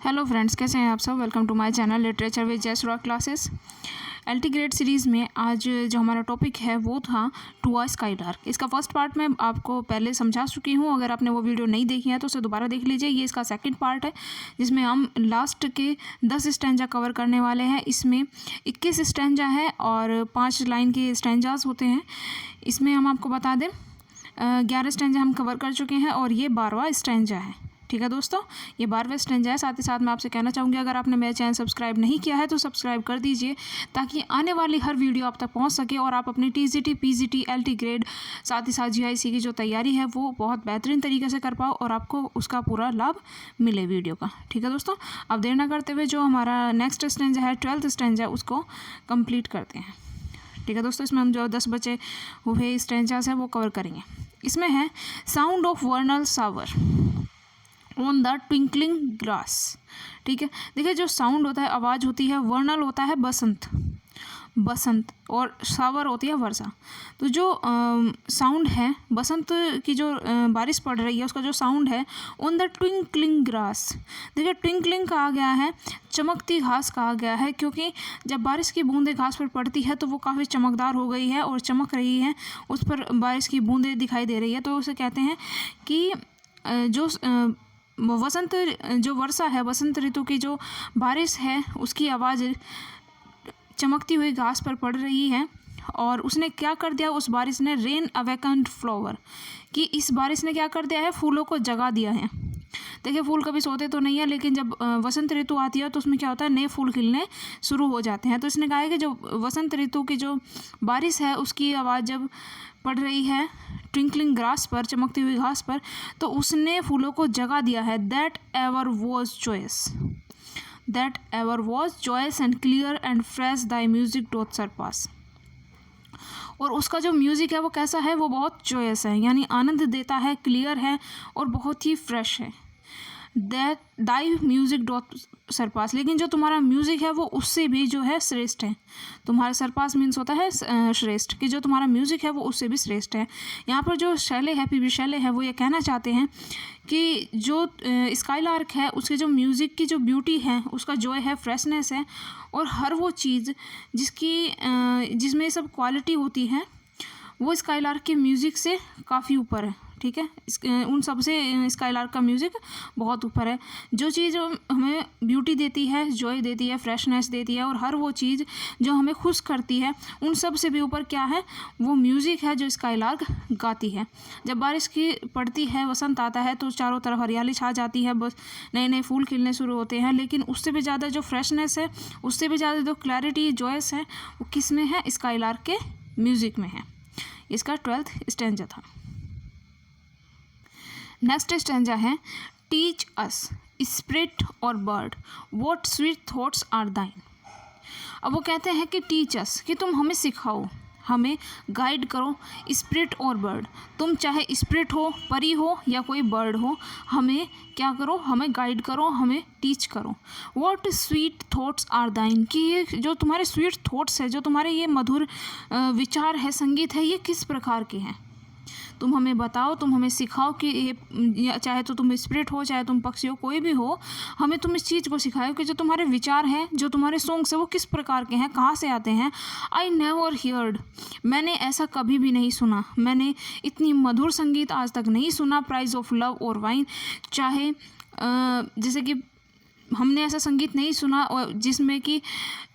Hello friends, कैसे हैं आप सब। Welcome to my channel literature with just rock classes. LT grade series में आज जो हमारा टॉपिक है वो था टू अ स्काईलार्क। इसका फर्स्ट पार्ट मैं आपको पहले समझा चुकी हूँ। अगर आपने वो वीडियो नहीं देखी है तो उसे दोबारा देख लीजिए। ये इसका सेकंड पार्ट है जिसमें हम लास्ट के 10 स्टैंजा कवर करने वाले हैं। इसमें 21 स्टैंजा है और 5 लाइन के स्टैंजास होते हैं। इसमें हम आपको बता दें 11 स्टैंजा हम कवर कर चुके हैं और ये 12वां स्टैंजा है। ठीक है दोस्तों, ये 12वां स्टैंजा है। साथ ही साथ मैं आपसे कहना चाहूँगी, अगर आपने मेरा चैनल सब्सक्राइब नहीं किया है तो सब्सक्राइब कर दीजिए ताकि आने वाली हर वीडियो आप तक पहुंच सके और आप अपनी टीजीटी, पीजीटी, एलटी ग्रेड, साथ ही साथ जीआईसी की जो तैयारी है वो बहुत बेहतरीन तरीके से कर पाओ और आपको उसका पूरा लाभ मिले वीडियो का। ठीक है दोस्तों, अब देर ना करते हुए जो हमारा नेक्स्ट स्टैंजा है 12th स्टैंजा उसको कंप्लीट करते हैं। ठीक है दोस्तों, इसमें हम जो 10 बचे हुए स्टैंजास हैं वो कवर करेंगे। इसमें है sound of vernal shower on the twinkling grass. ठीक है, देखिए जो साउंड होता है, आवाज़ होती है, वर्नल होता है बसंत और सावर होती है वर्षा। तो जो साउंड है बसंत की, जो बारिश पड़ रही है उसका जो साउंड है ऑन द ट्विंकलिंग ग्रास। देखिए ट्विंकलिंग कहा गया है, चमकती घास कहा गया है, क्योंकि जब बारिश की बूंदें घास पर पड़ती है तो वो काफ़ी चमकदार हो गई है और चमक रही है, उस पर बारिश की बूंदें दिखाई दे रही है। तो उसे कहते हैं कि जो वसंत, जो वर्षा है, वसंत ऋतु की जो बारिश है उसकी आवाज़ चमकती हुई घास पर पड़ रही है। और उसने क्या कर दिया, उस बारिश ने रेन अवेकन्ड फ्लावर, कि इस बारिश ने क्या कर दिया है, फूलों को जगा दिया है। देखिए फूल कभी सोते तो नहीं है, लेकिन जब वसंत ऋतु आती है तो उसमें क्या होता है, नए फूल खिलने शुरू हो जाते हैं। तो इसने कहा है कि जो वसंत ऋतु की जो बारिश है उसकी आवाज़ जब पड़ रही है ट्विंकलिंग ग्रास पर, चमकती हुई घास पर, तो उसने फूलों को जगा दिया है। That ever was joyous and clear and fresh thy music doth surpass. और उसका जो म्यूज़िक है वो कैसा है, वो बहुत जॉयस है, यानी आनंद देता है, क्लियर है और बहुत ही फ्रेश है। That thy music doth surpass, लेकिन जो तुम्हारा म्यूज़िक है वो उससे भी जो है श्रेष्ठ है। तुम्हारा सरपास मीन्स होता है श्रेष्ठ, कि जो तुम्हारा म्यूज़िक है वो उससे भी श्रेष्ठ है। यहाँ पर जो शैले है, पी.बी. शैले है, वो ये कहना चाहते हैं कि जो स्काईलार्क है उसके जो म्यूज़िक की जो ब्यूटी है, उसका जॉय है, फ्रेशनेस है, और हर वो चीज़ जिसमें सब क्वालिटी होती है वो स्काईलार्क के म्यूज़िक से काफ़ी ऊपर है। ठीक है, उन सब से स्काईलार्क का म्यूज़िक बहुत ऊपर है। जो चीज़ हमें ब्यूटी देती है, जॉय देती है, फ्रेशनेस देती है, और हर वो चीज़ जो हमें खुश करती है, उन सब से भी ऊपर क्या है, वो म्यूज़िक है जो स्काईलार्क गाती है। जब बारिश की पड़ती है, वसंत आता है, तो चारों तरफ हरियाली छा जाती है, बस नए नए फूल खिलने शुरू होते हैं। लेकिन उससे भी ज़्यादा जो फ्रेशनेस है, उससे भी ज़्यादा जो क्लैरिटी, जॉयस है, वो किस में है, स्काईलार्क के म्यूज़िक में है। इसका 12th स्टैंजा था। नेक्स्ट स्टैंजा है teach us spirit or bird what sweet thoughts are thine. अब वो कहते हैं कि टीच अस, कि तुम हमें सिखाओ, हमें गाइड करो, स्पिरिट और बर्ड। तुम चाहे स्पिरिट हो, परी हो, या कोई बर्ड हो, हमें क्या करो, हमें गाइड करो, हमें टीच करो। व्हाट स्वीट थॉट्स आर दाइन, कि ये जो तुम्हारे स्वीट थॉट्स है, जो तुम्हारे ये मधुर विचार है, संगीत है, ये किस प्रकार के हैं। तुम हमें बताओ, तुम हमें सिखाओ कि ये, चाहे तो तुम स्पिरिट हो, चाहे तुम पक्षी हो, कोई भी हो, हमें तुम इस चीज़ को सिखाओ कि जो तुम्हारे विचार हैं, जो तुम्हारे सॉन्ग्स हैं, वो किस प्रकार के हैं, कहाँ से आते हैं। आई नेवर हियर्ड, मैंने ऐसा कभी भी नहीं सुना, मैंने इतनी मधुर संगीत आज तक नहीं सुना। प्राइज ऑफ लव और वाइन, चाहे जैसे कि हमने ऐसा संगीत नहीं सुना और जिसमें कि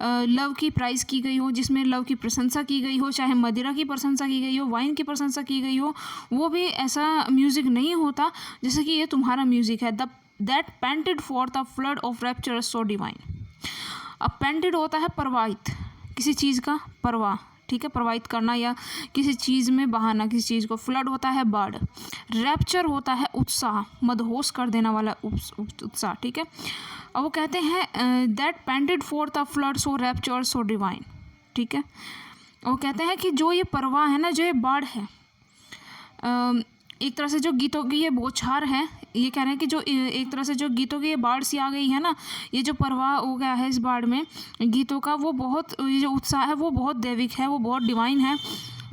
लव की प्राइज़ की गई हो, जिसमें लव की प्रशंसा की गई हो, चाहे मदिरा की प्रशंसा की गई हो, वाइन की प्रशंसा की गई हो, वो भी ऐसा म्यूज़िक नहीं होता जैसे कि ये तुम्हारा म्यूज़िक है। That painted for the flood of rapture so divine. अब पेंटेड होता है प्रवाहित, किसी चीज़ का प्रवाह, ठीक है, प्रवाहित करना या किसी चीज़ में बहाना, किसी चीज़ को। फ्लड होता है बाढ़, रैप्चर होता है उत्साह, मदहोश कर देना वाला उत्साह। ठीक है, अब वो कहते हैं that painted for the flood so rapture so divine. ठीक है, वो कहते हैं कि जो ये प्रवाह है ना, जो ये बाढ़ है, एक तरह से जो गीतों की ये बौछार है, ये कह रहे हैं कि जो एक तरह से जो गीतों की ये बाढ़ सी आ गई है ना, ये जो प्रवाह हो गया है इस बाढ़ में गीतों का, वो बहुत, ये जो उत्साह है वो बहुत दैविक है, वो बहुत डिवाइन है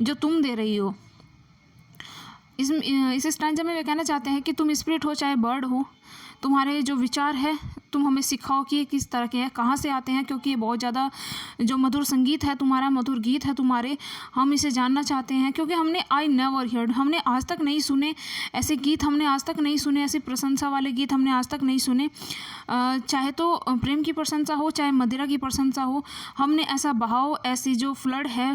जो तुम दे रही हो। इस स्टैंजा में वे कहना चाहते हैं कि तुम स्पिरिट हो चाहे बर्ड हो, तुम्हारे जो विचार है तुम हमें सिखाओ कि ये किस तरह के हैं, कहाँ से आते हैं, क्योंकि ये बहुत ज़्यादा जो मधुर संगीत है तुम्हारा, मधुर गीत है तुम्हारे, हम इसे जानना चाहते हैं। क्योंकि हमने आई नेवर हियर्ड, हमने आज तक नहीं सुने ऐसे गीत, हमने आज तक नहीं सुने ऐसी प्रशंसा वाले गीत, हमने आज तक नहीं सुने। चाहे तो प्रेम की प्रशंसा हो, चाहे मदिरा की प्रशंसा हो, हमने ऐसा बहाव, ऐसी जो फ्लड है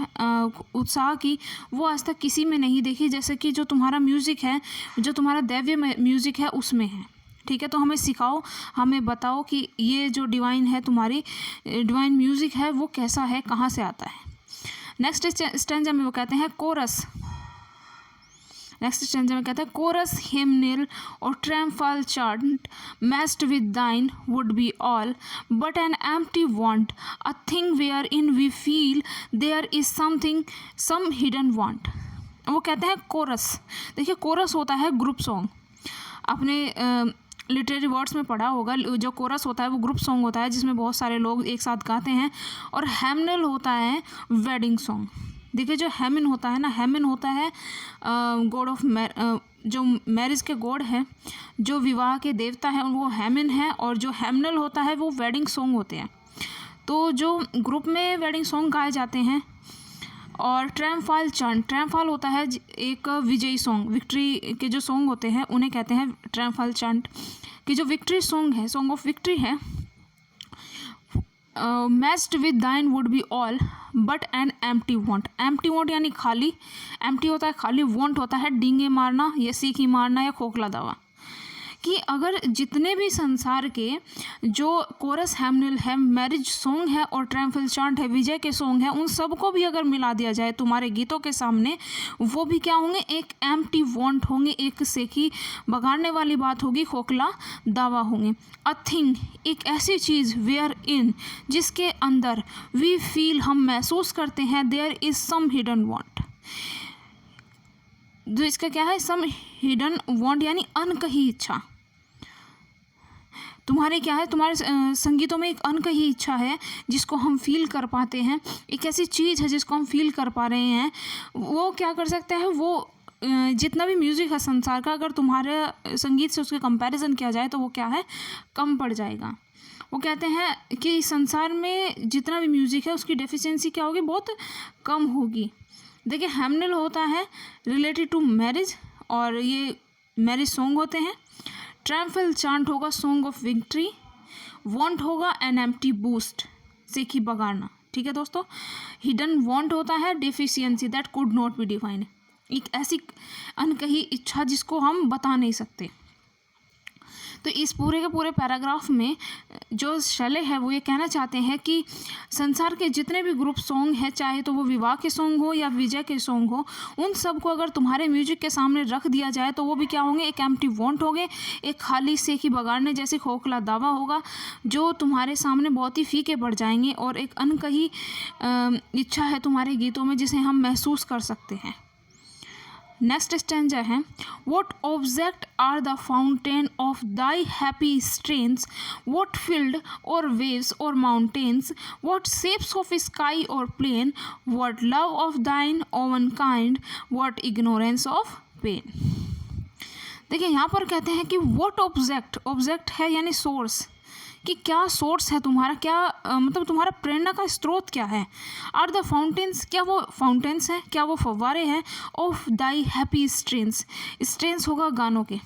उत्साह की, वो आज तक किसी में नहीं देखी जैसे कि जो तुम्हारा म्यूज़िक है, जो तुम्हारा दैव्य म्यूज़िक है उसमें है। ठीक है, तो हमें सिखाओ, हमें बताओ कि ये जो डिवाइन है, तुम्हारी डिवाइन म्यूज़िक है, वो कैसा है, कहाँ से आता है। नेक्स्ट स्टैंजा में वो कहते हैं कोरस, नेक्स्ट स्टैंजा में कहते हैं chorus hymeneal or triumphal chant matched with thine would be all but an empty vaunt a thing wherein we feel there is something some hidden want. वो कहते हैं कोरस। देखिए, chorus होता है group song, आपने literary words में पढ़ा होगा। जो कोरस होता है वो ग्रुप सॉन्ग होता है जिसमें बहुत सारे लोग एक साथ गाते हैं। और हेमनल होता है वेडिंग सॉन्ग। देखिए, जो हेमिन होता है ना, हेमिन होता है गॉड ऑफ जो मैरिज के गॉड है, जो विवाह के देवता है, वो हेमिन है। और जो हेमनल होता है वो वेडिंग सॉन्ग होते हैं। तो जो ग्रुप में वेडिंग सॉन्ग गाए जाते हैं। और ट्रैम्फल चांट, ट्रैम्फल होता है एक विजयी सॉन्ग, विक्ट्री के जो सॉन्ग होते हैं उन्हें कहते हैं ट्रैम्फल चांट। कि जो विक्ट्री सॉन्ग है, सॉन्ग ऑफ विक्ट्री है। Messed with thine would be all but an empty want, empty want यानी खाली, एम्प्टी होता है खाली, वॉन्ट होता है डींगे मारना या सीखी मारना या खोखला दावा। कि अगर जितने भी संसार के जो कोरस हेमनिल है, मैरिज सॉन्ग है और ट्रैम्फल चांट है, विजय के सॉन्ग है, उन सबको भी अगर मिला दिया जाए तुम्हारे गीतों के सामने, वो भी क्या होंगे, एक एम्प्टी वॉन्ट होंगे, एक सेखी बगाड़ने वाली बात होगी, खोखला दावा होंगे। अ थिंग, एक ऐसी चीज़, वेयर इन, जिसके अंदर वी फील, हम महसूस करते हैं, there is some hidden want. जो इसका क्या है, सम हिडन वॉन्ट यानी अनकही इच्छा। तुम्हारे क्या है, तुम्हारे संगीतों में एक अनकही इच्छा है जिसको हम फील कर पाते हैं, एक ऐसी चीज़ है जिसको हम फील कर पा रहे हैं। वो क्या कर सकता है, वो जितना भी म्यूज़िक है संसार का, अगर तुम्हारे संगीत से उसके कंपैरिजन किया जाए तो वो क्या है, कम पड़ जाएगा। वो कहते हैं कि संसार में जितना भी म्यूज़िक है उसकी डेफिशिएंसी क्या होगी, बहुत कम होगी। देखिए, हेमनिल होता है रिलेटेड टू मैरिज और ये मैरिज सॉन्ग होते हैं। ट्रैम्फल चांट होगा सॉन्ग ऑफ विक्ट्री, वॉन्ट होगा एन एम्प्टी बूस्ट, सेखी बगाड़ना। ठीक है दोस्तों, हिडन वॉन्ट होता है deficiency that could not be defined, एक ऐसी अनकही इच्छा जिसको हम बता नहीं सकते। तो इस पूरे के पूरे पैराग्राफ में जो शैले है वो ये कहना चाहते हैं कि संसार के जितने भी ग्रुप सॉन्ग हैं, चाहे तो वो विवाह के सॉन्ग हो या विजय के सॉन्ग हो, उन सबको अगर तुम्हारे म्यूजिक के सामने रख दिया जाए तो वो भी क्या होंगे, एक एम्प्टी वॉन्ट होंगे, एक खाली सेखी बगाड़ने जैसे खोखला दावा होगा जो तुम्हारे सामने बहुत ही फीके पड़ जाएंगे। और एक अनकही इच्छा है तुम्हारे गीतों में जिसे हम महसूस कर सकते हैं। नेक्स्ट स्टैंजा है, what object are the fountain of thy happy strains, what field or waves or mountains, what shapes of sky or plain, what love of thine own kind, what ignorance of pain. देखिए, यहाँ पर कहते हैं कि what object, object है यानी source, कि क्या सोर्स है तुम्हारा, क्या मतलब तुम्हारा प्रेरणा का स्रोत क्या है। आर द फाउंटेन्स, क्या वो फाउंटेन्स हैं, क्या वो फव्वारे हैं। Of thy happy strains, strains होगा गानों के,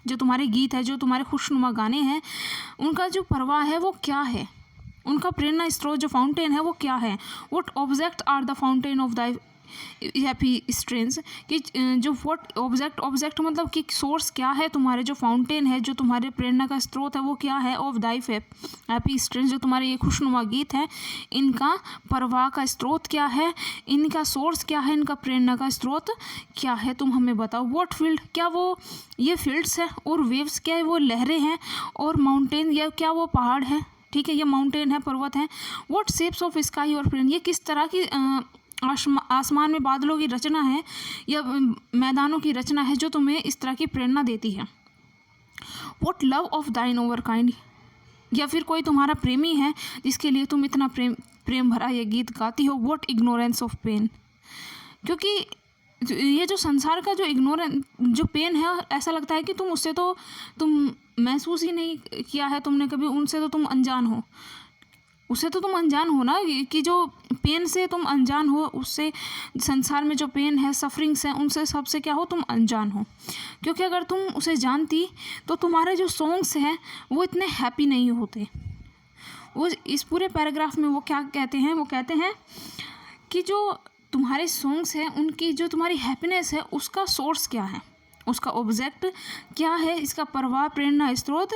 जो तुम्हारे गीत है, जो तुम्हारे खुशनुमा गाने हैं, उनका जो प्रवाह है वो क्या है, उनका प्रेरणा स्रोत जो फाउंटेन है वो क्या है। What object are the fountain of thy happy strains, कि जो व्हाट ऑब्जेक्ट, ऑब्जेक्ट मतलब कि सोर्स क्या है, तुम्हारे जो फाउंटेन है, जो तुम्हारे प्रेरणा का स्रोत है वो क्या है। ऑफ दाई हैप्पी स्ट्रेन्स, जो तुम्हारे ये खुशनुमा गीत है, इनका प्रवाह का स्रोत क्या है, इनका सोर्स क्या है, इनका प्रेरणा का स्रोत क्या है, तुम हमें बताओ। व्हाट फील्ड, क्या वो ये फील्ड्स है, और वेव्स क्या है, वो लहरें हैं, और माउंटेन या क्या वो पहाड़ है। ठीक है, ये माउंटेन है, पर्वत है। What shapes of sky or plane, ये किस तरह की आसमान में बादलों की रचना है या मैदानों की रचना है जो तुम्हें इस तरह की प्रेरणा देती है। व्हाट लव ऑफ दाइन ओवर काइंड, या फिर कोई तुम्हारा प्रेमी है जिसके लिए तुम इतना प्रेम भरा ये गीत गाती हो। व्हाट इग्नोरेंस ऑफ पेन, क्योंकि ये जो संसार का जो पेन है, ऐसा लगता है कि तुम उससे तो तुम महसूस ही नहीं किया है तुमने कभी, उनसे तो तुम अनजान हो। उससे तो तुम अनजान हो ना, कि जो पेन से तुम अनजान हो, उससे संसार में जो पेन है, सफरिंग्स हैं, उनसे सबसे क्या हो, तुम अनजान हो। क्योंकि अगर तुम उसे जानती तो तुम्हारे जो सॉन्ग्स हैं वो इतने हैप्पी नहीं होते। वो इस पूरे पैराग्राफ में वो क्या कहते हैं, वो कहते हैं कि जो तुम्हारे सॉन्ग्स हैं उनकी जो तुम्हारी हैप्पीनेस है उसका सोर्स क्या है, उसका ऑब्जेक्ट क्या है, इसका प्रवाह प्रेरणा स्रोत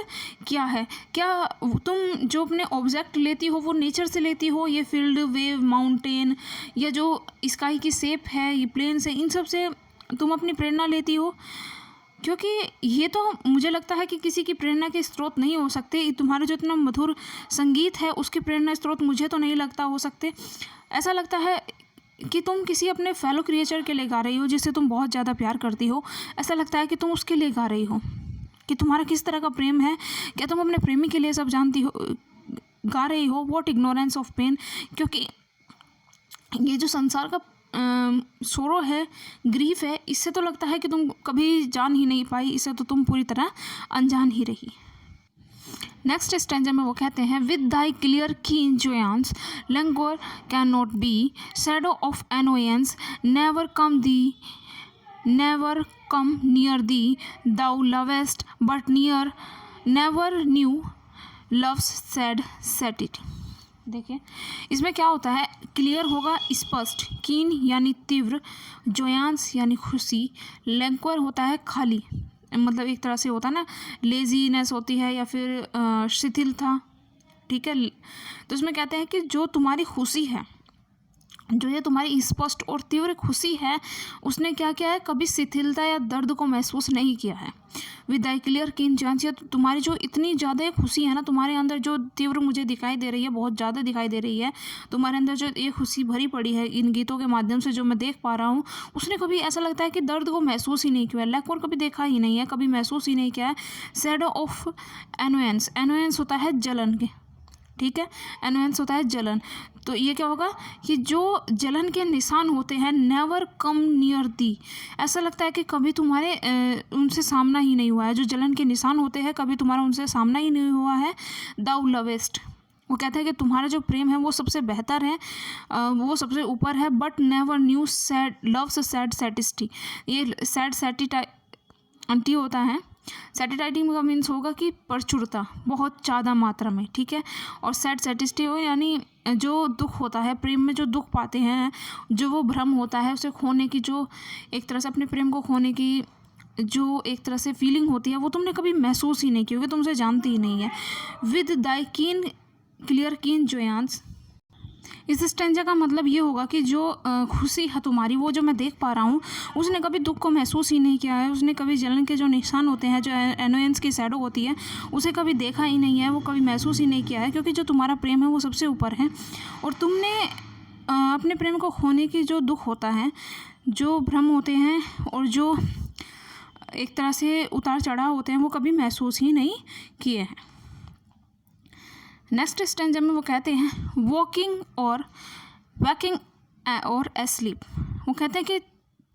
क्या है। क्या तुम जो अपने ऑब्जेक्ट लेती हो वो नेचर से लेती हो, ये फील्ड, वेव, माउंटेन, या जो स्काई की शेप है, ये प्लेन्स है, इन सब से तुम अपनी प्रेरणा लेती हो? क्योंकि ये तो मुझे लगता है कि किसी की प्रेरणा के स्रोत नहीं हो सकते। तुम्हारा जो इतना मधुर संगीत है उसके प्रेरणा स्रोत मुझे तो नहीं लगता हो सकते। ऐसा लगता है कि तुम किसी अपने फेलो क्रिएचर के लिए गा रही हो जिससे तुम बहुत ज़्यादा प्यार करती हो। ऐसा लगता है कि तुम उसके लिए गा रही हो, कि तुम्हारा किस तरह का प्रेम है। क्या तुम अपने प्रेमी के लिए सब जानती हो, गा रही हो? What ignorance of pain. क्योंकि ये जो संसार का सोरो है, ग्रीफ है, इससे तो लगता है कि तुम कभी जान ही नहीं पाई, इससे तो तुम पूरी तरह अनजान ही रही। नेक्स्ट स्टैंजा में वो कहते हैं, with thy clear keen joyance languor can not be, shadow of annoyance never come near thee, thou lovest but near never knew loves sad satiety. देखिए इसमें क्या होता है, क्लियर होगा स्पष्ट, कीन यानी तीव्र, जोयांस यानी खुशी, लैंक्वर होता है खाली, मतलब एक तरह से होता है ना, लेजीनेस होती है या फिर शिथिलता, ठीक है। तो इसमें कहते हैं कि जो तुम्हारी खुशी है, जो ये तुम्हारी स्पष्ट और तीव्र खुशी है, उसने क्या किया है, कभी शिथिलता या दर्द को महसूस नहीं किया है। विद आई क्लियर कीन जांच, तुम्हारी जो इतनी ज़्यादा खुशी है ना, तुम्हारे अंदर जो तीव्र मुझे दिखाई दे रही है, बहुत ज़्यादा दिखाई दे रही है, तुम्हारे अंदर जो ये खुशी भरी पड़ी है इन गीतों के माध्यम से जो मैं देख पा रहा हूँ, उसने कभी ऐसा लगता है कि दर्द को महसूस ही नहीं किया, लैक और कभी देखा ही नहीं है, कभी महसूस ही नहीं किया है। शैडो ऑफ एनोयंस, एनोयंस होता है जलन के, ठीक है, एनोयंस होता है जलन। तो ये क्या होगा कि जो जलन के निशान होते हैं, नेवर कम नियर दी, ऐसा लगता है कि कभी तुम्हारे उनसे सामना ही नहीं हुआ है। जो जलन के निशान होते हैं, कभी तुम्हारा उनसे सामना ही नहीं हुआ है। दाउ लवेस्ट, वो कहता है कि तुम्हारा जो प्रेम है वो सबसे बेहतर है, वो सबसे ऊपर है। But never knew sad loves sad satiety, ये सैड सैटिटी होता है। सैटिटाइटिंग का मीन्स होगा कि प्रचुरता, बहुत ज़्यादा मात्रा में, ठीक है। और सैड सैटिस्टी हो यानी जो दुख होता है, प्रेम में जो दुख पाते हैं, जो वो भ्रम होता है, उसे खोने की, जो एक तरह से अपने प्रेम को खोने की जो एक तरह से फीलिंग होती है, वो तुमने कभी महसूस ही नहीं की, क्योंकि तुमसे जानती ही नहीं है। विद दाई कीन क्लियर कीन जोयांस, इस स्टैंजा का मतलब ये होगा कि जो खुशी है तुम्हारी, वो जो मैं देख पा रहा हूँ, उसने कभी दुख को महसूस ही नहीं किया है, उसने कभी जलन के जो निशान होते हैं, जो एनोयंस की शैडो होती है, उसे कभी देखा ही नहीं है, वो कभी महसूस ही नहीं किया है। क्योंकि जो तुम्हारा प्रेम है वो सबसे ऊपर है, और तुमने अपने प्रेम को खोने की जो दुख होता है, जो भ्रम होते हैं, और जो एक तरह से उतार चढ़ाव होते हैं, वो कभी महसूस ही नहीं किए हैं। नेक्स्ट स्टैंजा में वो कहते हैं, वॉकिंग और वैकिंग और एस्लीप, वो कहते हैं कि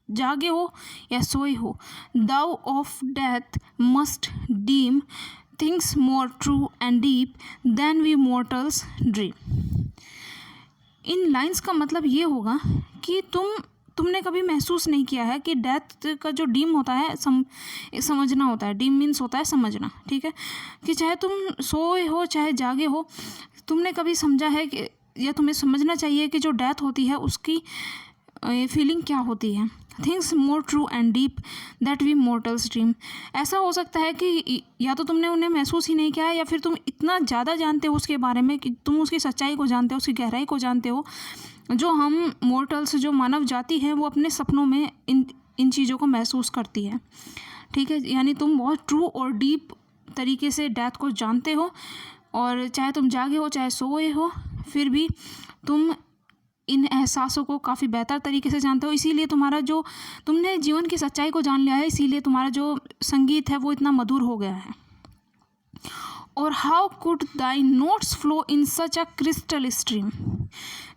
जागे हो या सोए हो, thou of death must deem things more true and deep than we mortals dream. इन लाइंस का मतलब ये होगा कि तुमने कभी महसूस नहीं किया है कि डेथ का जो डीम होता है, समझना होता है। डीम मीन्स होता है समझना, ठीक है। कि चाहे तुम सोए हो चाहे जागे हो, तुमने कभी समझा है कि, या तुम्हें समझना चाहिए कि जो डेथ होती है उसकी फीलिंग क्या होती है। Things more true and deep that we mortals dream, ऐसा हो सकता है कि या तो तुमने उन्हें महसूस ही नहीं किया है, या फिर तुम इतना ज़्यादा जानते हो उसके बारे में कि तुम उसकी सच्चाई को जानते हो, उसकी गहराई को जानते हो, जो हम मॉर्टल्स, जो मानव जाति है, वो अपने सपनों में इन चीज़ों को महसूस करती है, ठीक है। यानी तुम बहुत ट्रू और डीप तरीके से डेथ को जानते हो, और चाहे तुम जागे हो चाहे सोए हो, फिर भी तुम इन एहसासों को काफ़ी बेहतर तरीके से जानते हो। इसीलिए तुमने जीवन की सच्चाई को जान लिया है, इसीलिए तुम्हारा जो संगीत है वो इतना मधुर हो गया है। और how could Dai notes flow in such a crystal stream,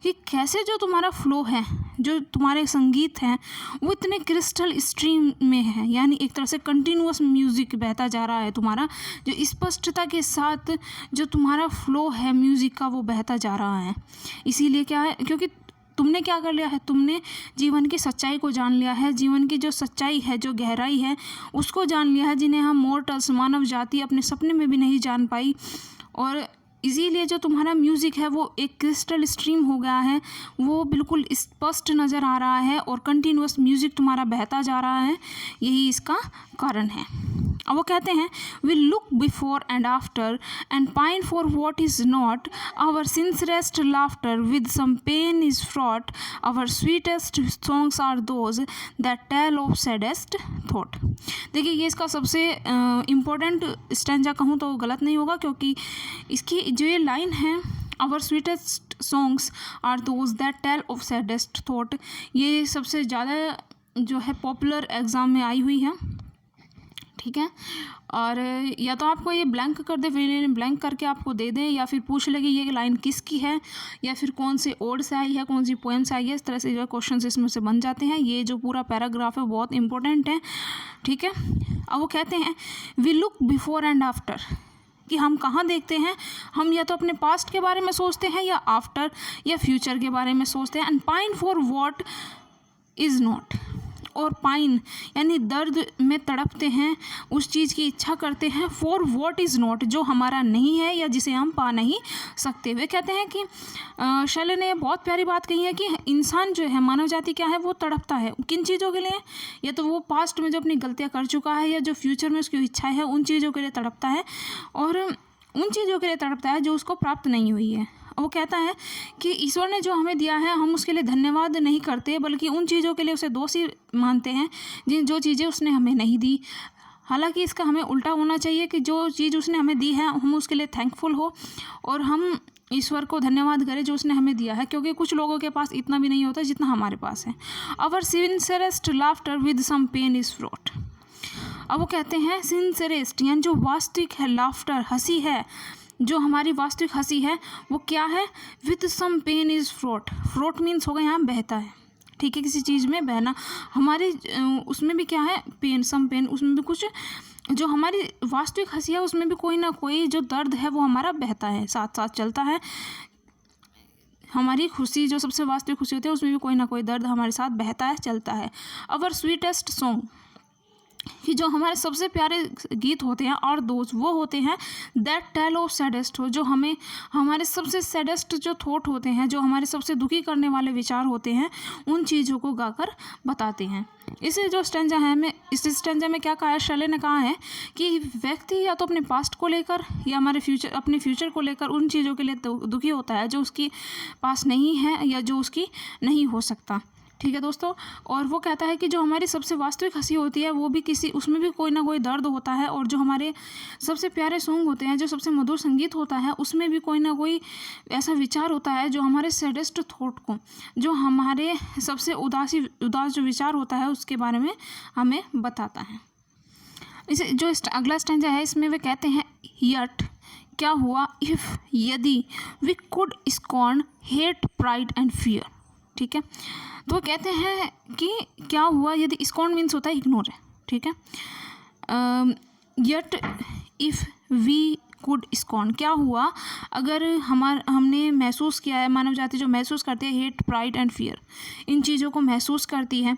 कि कैसे जो तुम्हारा फ्लो है, जो तुम्हारे संगीत हैं वो इतने क्रिस्टल स्ट्रीम में है, यानी एक तरह से कंटिन्यूअस म्यूज़िक बहता जा रहा है तुम्हारा, जो स्पष्टता के साथ जो तुम्हारा फ्लो है म्यूज़िक का वो बहता जा रहा है। इसीलिए क्या है, क्योंकि तुमने क्या कर लिया है, तुमने जीवन की सच्चाई को जान लिया है, जीवन की जो सच्चाई है, जो गहराई है उसको जान लिया है, जिन्हें हम मोर्टल्स मानव जाति अपने सपने में भी नहीं जान पाई। और इसीलिए जो तुम्हारा म्यूज़िक है वो एक क्रिस्टल स्ट्रीम हो गया है, वो बिल्कुल स्पष्ट नज़र आ रहा है और कंटिन्यूअस म्यूज़िक तुम्हारा बहता जा रहा है, यही इसका कारण है। अब वो कहते हैं we look before and after and pine for what is not, our sincerest laughter with some pain is fraught, our sweetest songs are those that tell of saddest thought. देखिए ये इसका सबसे इम्पोर्टेंट स्टैंजा कहूँ तो गलत नहीं होगा, क्योंकि इसकी जो ये लाइन है our sweetest songs are those that tell of saddest thought, ये सबसे ज़्यादा जो है पॉपुलर एग्ज़ाम में आई हुई है, ठीक है। और या तो आपको ये ब्लैंक कर दे, फिर ब्लैंक करके आपको दे दें, या फिर पूछ ले कि ये लाइन किसकी है, या फिर कौन से ओड से आई है, कौन सी पोएम से आई है। इस तरह से जो क्वेश्चन इसमें से बन जाते हैं। ये जो पूरा पैराग्राफ है बहुत इंपॉर्टेंट है, ठीक है। अब वो कहते हैं we look before and after, कि हम कहाँ देखते हैं, हम या तो अपने पास्ट के बारे में सोचते हैं, या आफ्टर या फ्यूचर के बारे में सोचते हैं। And pine for what is not, और पाइन यानी दर्द में तड़पते हैं, उस चीज़ की इच्छा करते हैं, फॉर वॉट इज़ नॉट, जो हमारा नहीं है या जिसे हम पा नहीं सकते। वे कहते हैं कि शैले ने बहुत प्यारी बात कही है कि इंसान जो है, मानव जाति क्या है, वो तड़पता है किन चीज़ों के लिए, या तो वो पास्ट में जो अपनी गलतियाँ कर चुका है, या जो फ्यूचर में उसकी इच्छाएं है, उन चीज़ों के लिए तड़पता है, और उन चीज़ों के लिए तड़पता है जो उसको प्राप्त नहीं हुई है। वो कहता है कि ईश्वर ने जो हमें दिया है हम उसके लिए धन्यवाद नहीं करते, बल्कि उन चीज़ों के लिए उसे दोषी मानते हैं जो चीज़ें उसने हमें नहीं दी। हालांकि इसका हमें उल्टा होना चाहिए कि जो चीज़ उसने हमें दी है हम उसके लिए थैंकफुल हो, और हम ईश्वर को धन्यवाद करें जो उसने हमें दिया है, क्योंकि कुछ लोगों के पास इतना भी नहीं होता जितना हमारे पास है। Our sincerest laughter with some pain is fraught. अब वो कहते हैं सिंसियरेस्ट यानी जो वास्तविक है, लाफ्टर हंसी है, जो हमारी वास्तविक हंसी है वो क्या है, with some pain is fraught. Fraught means होगा यहाँ बहता है, ठीक है, किसी चीज़ में बहना। हमारी उसमें भी क्या है, पेन, सम पेन, उसमें भी कुछ जो हमारी वास्तविक हंसी है उसमें भी कोई ना कोई जो दर्द है वो हमारा बहता है, साथ साथ चलता है। हमारी खुशी जो सबसे वास्तविक खुशी होती है उसमें भी कोई ना कोई दर्द हमारे साथ बहता है, चलता है। अवर स्वीटेस्ट सॉन्ग, कि जो हमारे सबसे प्यारे गीत होते हैं, और दोस्त वो होते हैं दैट टेल ऑफ सैडेस्ट हो, जो हमें हमारे सबसे सैडेस्ट जो थॉट होते हैं, जो हमारे सबसे दुखी करने वाले विचार होते हैं, उन चीज़ों को गाकर बताते हैं। इसे जो स्टैंजा है, मैं इस स्टैंजा में क्या कहा है, शैले ने कहा है कि व्यक्ति या तो अपने पास्ट को लेकर या अपने फ्यूचर को लेकर उन चीज़ों के लिए दुखी होता है जो उसके पास नहीं है या जो उसकी नहीं हो सकता, ठीक है दोस्तों। और वो कहता है कि जो हमारी सबसे वास्तविक हंसी होती है वो भी उसमें भी कोई ना कोई दर्द होता है, और जो हमारे सबसे प्यारे सॉन्ग होते हैं, जो सबसे मधुर संगीत होता है, उसमें भी कोई ना कोई ऐसा विचार होता है जो हमारे सैडेस्ट थॉट को, जो हमारे सबसे उदास जो विचार होता है उसके बारे में हमें बताता है। इसे जो अगला स्टैंजा है इसमें वे कहते हैं यट, क्या हुआ, इफ़, यदि, we could scorn hate pride and fear, ठीक है। तो वो कहते हैं कि क्या हुआ यदि, स्कॉर्न मीन्स होता है इग्नोर है, ठीक है। Yet if we could scorn, क्या हुआ अगर हमने महसूस किया है, मानव जाति जो महसूस करती है हेट प्राइड एंड फियर, इन चीज़ों को महसूस करती है।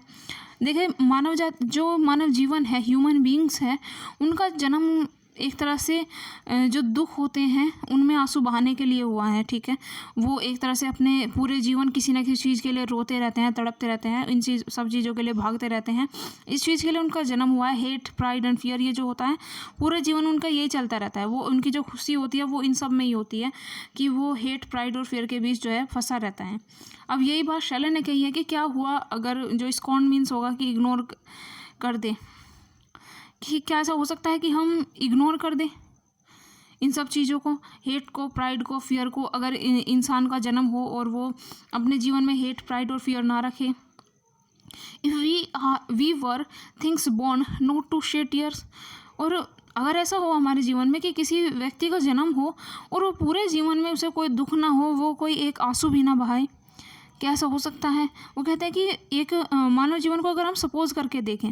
देखिए मानव जीवन है, ह्यूमन बींग्स है, उनका जन्म एक तरह से जो दुख होते हैं उनमें आंसू बहाने के लिए हुआ है, ठीक है। वो एक तरह से अपने पूरे जीवन किसी न किसी चीज़ के लिए रोते रहते हैं, तड़पते रहते हैं, इन सब चीज़ों के लिए भागते रहते हैं। इस चीज़ के लिए उनका जन्म हुआ है। हेट, प्राइड एंड फियर, ये जो होता है पूरे जीवन उनका यही चलता रहता है। वो उनकी जो खुशी होती है वो इन सब में ही होती है कि वो हेट, प्राइड और फियर के बीच जो है फंसा रहता है। अब यही बात शैले ने कही है कि क्या हुआ अगर, जो स्कॉर्न मीन्स होगा कि इग्नोर कर दे, कि क्या ऐसा हो सकता है कि हम इग्नोर कर दें इन सब चीज़ों को, हेट को, प्राइड को, फियर को। अगर इंसान का जन्म हो और वो अपने जीवन में हेट, प्राइड और फियर ना रखे। If we were things born not to shed tears, और अगर ऐसा हो हमारे जीवन में कि किसी व्यक्ति का जन्म हो और वो पूरे जीवन में उसे कोई दुख ना हो, वो कोई एक आंसू भी ना बहाए, क्या ऐसा हो सकता है? वो कहते हैं कि एक मानव जीवन को अगर हम सपोज करके देखें,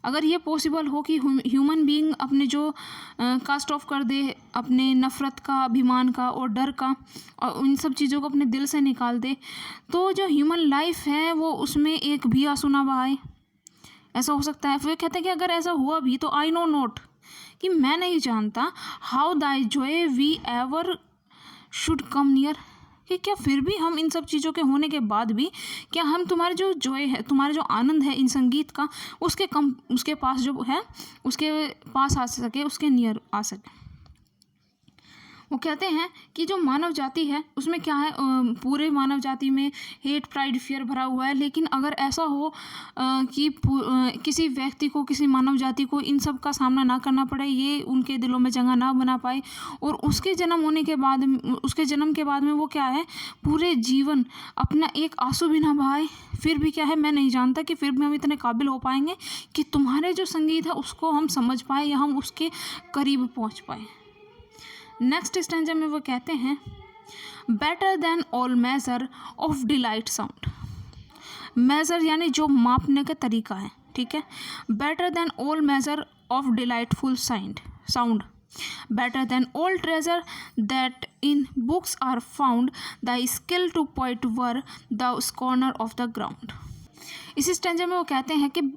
अगर ये पॉसिबल हो कि ह्यूमन बीइंग अपने जो कास्ट ऑफ कर दे, अपने नफ़रत का, अभिमान का और डर का, और उन सब चीज़ों को अपने दिल से निकाल दे, तो जो ह्यूमन लाइफ है वो उसमें एक भी आंसू ना बहाए। ऐसा हो सकता है? फिर कहते हैं कि अगर ऐसा हुआ भी तो आई नो नॉट, कि मैं नहीं जानता, how thy joy we ever should come near, कि क्या फिर भी हम इन सब चीज़ों के होने के बाद भी क्या हम तुम्हारे जो जॉय है, तुम्हारा जो आनंद है इन संगीत का, उसके पास जो है उसके पास आ सके, उसके नियर आ सके। वो कहते हैं कि जो मानव जाति है उसमें क्या है, पूरे मानव जाति में हेट, प्राइड, फियर भरा हुआ है। लेकिन अगर ऐसा हो कि किसी व्यक्ति को, किसी मानव जाति को इन सब का सामना ना करना पड़े, ये उनके दिलों में जगह ना बना पाए, और उसके जन्म के बाद में वो क्या है, पूरे जीवन अपना एक आंसू भी ना बहाए, फिर भी क्या है, मैं नहीं जानता कि फिर भी हम इतने काबिल हो पाएंगे कि तुम्हारे जो संगीत है उसको हम समझ पाए या हम उसके करीब पहुँच पाए। नेक्स्ट स्टैंजा में वो कहते हैं, better than all measure of delight sound. Measure यानी जो मापने का तरीका है, ठीक है। Better than all measure of delightful sound, better than all treasure that in books are found, thy skill to poet were the scorner of the ground। इसी stanza में वो कहते हैं कि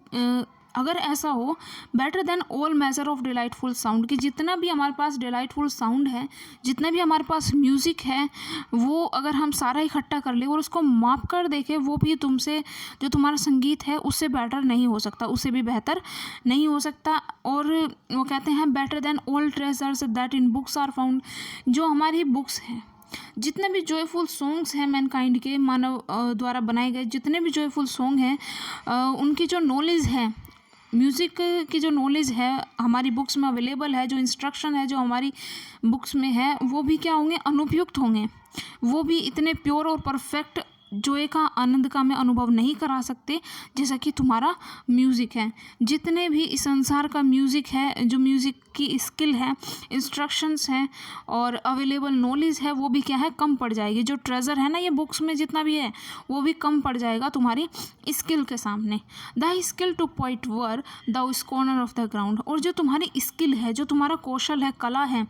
अगर ऐसा हो, better than all measure of delightful sound, कि जितना भी हमारे पास डिलाइटफुल साउंड है, जितना भी हमारे पास म्यूज़िक है, वो अगर हम सारा इकट्ठा कर ले और उसको माप कर देखें, वो भी तुमसे, जो तुम्हारा संगीत है उससे बेटर नहीं हो सकता, उससे भी बेहतर नहीं हो सकता। और वो कहते हैं better than all treasures that in books are found, जो हमारी बुक्स हैं, जितने भी जॉयफुल सॉन्ग्स हैं मैनकाइंड के, मानव द्वारा बनाए गए जितने भी जॉयफुल सॉन्ग हैं, उनकी जो नॉलेज है, म्यूज़िक की जो नॉलेज है हमारी बुक्स में अवेलेबल है, जो इंस्ट्रक्शन है जो हमारी बुक्स में है, वो भी क्या होंगे, अनुपयुक्त होंगे। वो भी इतने प्योर और परफेक्ट जॉय का, आनंद का में अनुभव नहीं करा सकते जैसा कि तुम्हारा म्यूज़िक है। जितने भी इस संसार का म्यूज़िक है, जो म्यूज़िक की स्किल है, इंस्ट्रक्शंस हैं और अवेलेबल नॉलेज है, वो भी क्या है, कम पड़ जाएगी। जो ट्रेजर है ना ये बुक्स में जितना भी है, वो भी कम पड़ जाएगा तुम्हारी स्किल के सामने। The skill to point were the scorner of the ground, और जो तुम्हारी स्किल है, जो तुम्हारा कौशल है, कला है,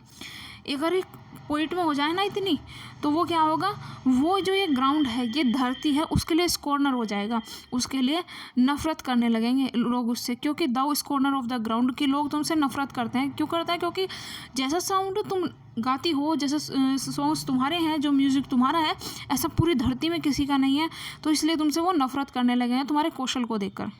अगर एक पोइट में हो जाए ना इतनी, तो वो क्या होगा, वो जो ये ग्राउंड है, ये धरती है, उसके लिए स्कॉर्नर हो जाएगा, उसके लिए नफ़रत करने लगेंगे लोग उससे, क्योंकि the scorner of the ground के लोग तुमसे नफ़रत करते हैं। क्यों करता है? क्योंकि जैसा साउंड तुम गाती हो, जैसे सॉन्ग्स तुम्हारे हैं, जो म्यूज़िक तुम्हारा है, ऐसा पूरी धरती में किसी का नहीं है, तो इसलिए तुमसे वो नफ़रत करने लगे हैं तुम्हारे कौशल को देखकर।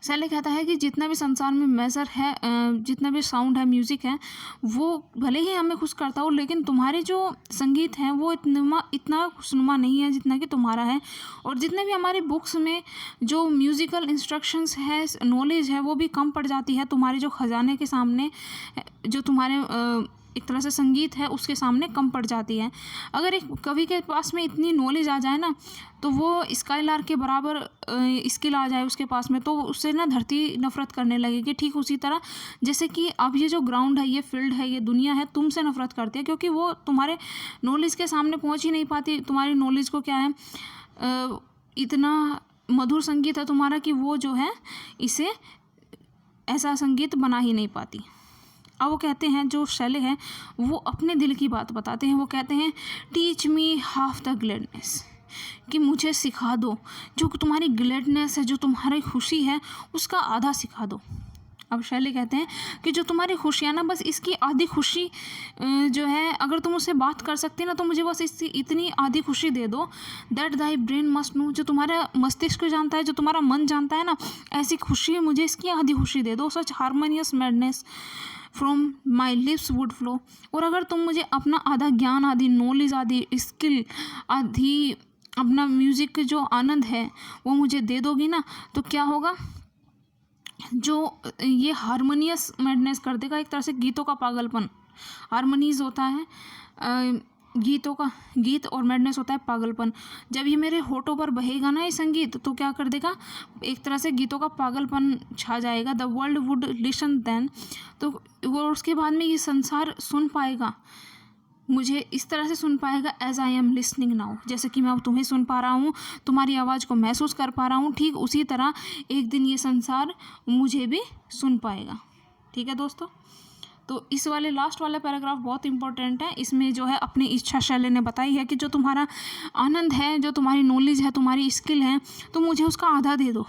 शैले कहता है कि जितना भी संसार में मेजर है, जितना भी साउंड है, म्यूज़िक है, वो भले ही हमें खुश करता हो, लेकिन तुम्हारे जो संगीत हैं वो इतना खुशनुमा नहीं है जितना कि तुम्हारा है। और जितने भी हमारी बुक्स में जो म्यूज़िकल इंस्ट्रक्शंस है, नॉलेज है, वो भी कम पड़ जाती है तुम्हारे जो खजाने के सामने, जो तुम्हारे एक तरह से संगीत है उसके सामने कम पड़ जाती है। अगर एक कवि के पास में इतनी नॉलेज आ जाए ना, तो वो स्काईलार्क के बराबर स्किल आ जाए उसके पास में, तो उससे ना धरती नफ़रत करने लगेगी। ठीक उसी तरह जैसे कि अब ये जो ग्राउंड है, ये फील्ड है, ये दुनिया है, तुमसे नफ़रत करती है, क्योंकि वो तुम्हारे नॉलेज के सामने पहुंच ही नहीं पाती। तुम्हारी नॉलेज को क्या है, इतना मधुर संगीत है तुम्हारा कि वो जो है इसे ऐसा संगीत बना ही नहीं पाती। अब वो कहते हैं, जो शैले हैं वो अपने दिल की बात बताते हैं। वो कहते हैं, teach me half the gladness, कि मुझे सिखा दो, जो तुम्हारी ग्लैडनेस है, जो तुम्हारी खुशी है, उसका आधा सिखा दो। अब शैले कहते हैं कि जो तुम्हारी खुशियाँ ना, बस इसकी आधी खुशी जो है, अगर तुम उससे बात कर सकते ना, तो मुझे बस इसकी इतनी आधी खुशी दे दो। That thy brain must know, जो तुम्हारा मस्तिष्क जानता है, जो तुम्हारा मन जानता है ना, ऐसी खुशी मुझे इसकी आधी खुशी दे दो। Such harmonious madness from my lips would flow, और अगर तुम मुझे अपना आधा ज्ञान, आधी नॉलेज, आधी स्किल, आधी अपना म्यूज़िक जो आनंद है वो मुझे दे दोगी ना, तो क्या होगा, जो ये हारमोनियस मैडनेस कर देगा, एक तरह से गीतों का पागलपन। हारमोनीज होता है गीतों का, गीत, और मैडनेस होता है पागलपन। जब ये मेरे होठों पर बहेगा ना ये संगीत, तो क्या कर देगा, एक तरह से गीतों का पागलपन छा जाएगा। The world would listen then, तो वो उसके बाद में ये संसार सुन पाएगा। मुझे इस तरह से सुन पाएगा as I am listening now, जैसे कि मैं अब तुम्हें सुन पा रहा हूँ, तुम्हारी आवाज़ को महसूस कर पा रहा हूँ, ठीक उसी तरह एक दिन ये संसार मुझे भी सुन पाएगा। ठीक है दोस्तों, तो इस वाले लास्ट वाला पैराग्राफ बहुत इंपॉर्टेंट है। इसमें जो है अपनी इच्छा शैली ने बताई है कि जो तुम्हारा आनंद है, जो तुम्हारी नॉलेज है, तुम्हारी स्किल है, तो मुझे उसका आधा दे दो।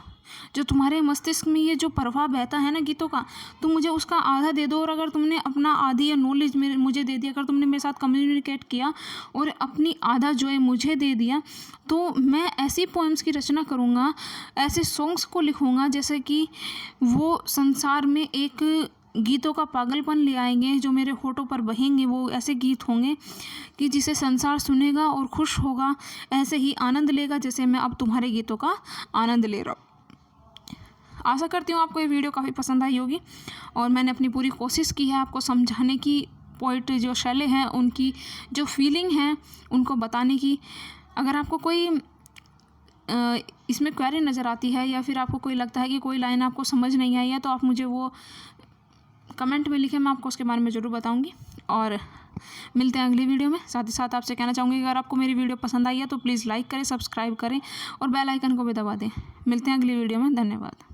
जो तुम्हारे मस्तिष्क में ये जो प्रभाव बहता है ना गीतों का, तो मुझे उसका आधा दे दो। और अगर तुमने अपना आधी या नॉलेज मुझे दे दिया, अगर तुमने मेरे साथ कम्युनिकेट किया और अपनी आधा जो है मुझे दे दिया, तो मैं ऐसी पोएम्स की रचना करूँगा, ऐसे सॉन्ग्स को लिखूँगा जैसे कि वो संसार में एक गीतों का पागलपन ले आएंगे। जो मेरे होठों पर बहेंगे वो ऐसे गीत होंगे कि जिसे संसार सुनेगा और खुश होगा, ऐसे ही आनंद लेगा जैसे मैं अब तुम्हारे गीतों का आनंद ले रहा हूँ। आशा करती हूँ आपको ये वीडियो काफ़ी पसंद आई होगी और मैंने अपनी पूरी कोशिश की है आपको समझाने की, पोइट जो शैली हैं उनकी जो फीलिंग है उनको बताने की। अगर आपको कोई इसमें क्वेरी नज़र आती है या फिर आपको कोई लगता है कि कोई लाइन आपको समझ नहीं आई है, तो आप मुझे वो कमेंट में लिखें, मैं आपको उसके बारे में ज़रूर बताऊंगी। और मिलते हैं अगली वीडियो में। साथ ही साथ आपसे कहना चाहूँगी अगर आपको मेरी वीडियो पसंद आई है तो प्लीज़ लाइक करें, सब्सक्राइब करें और बेल आइकन को भी दबा दें। मिलते हैं अगली वीडियो में। धन्यवाद।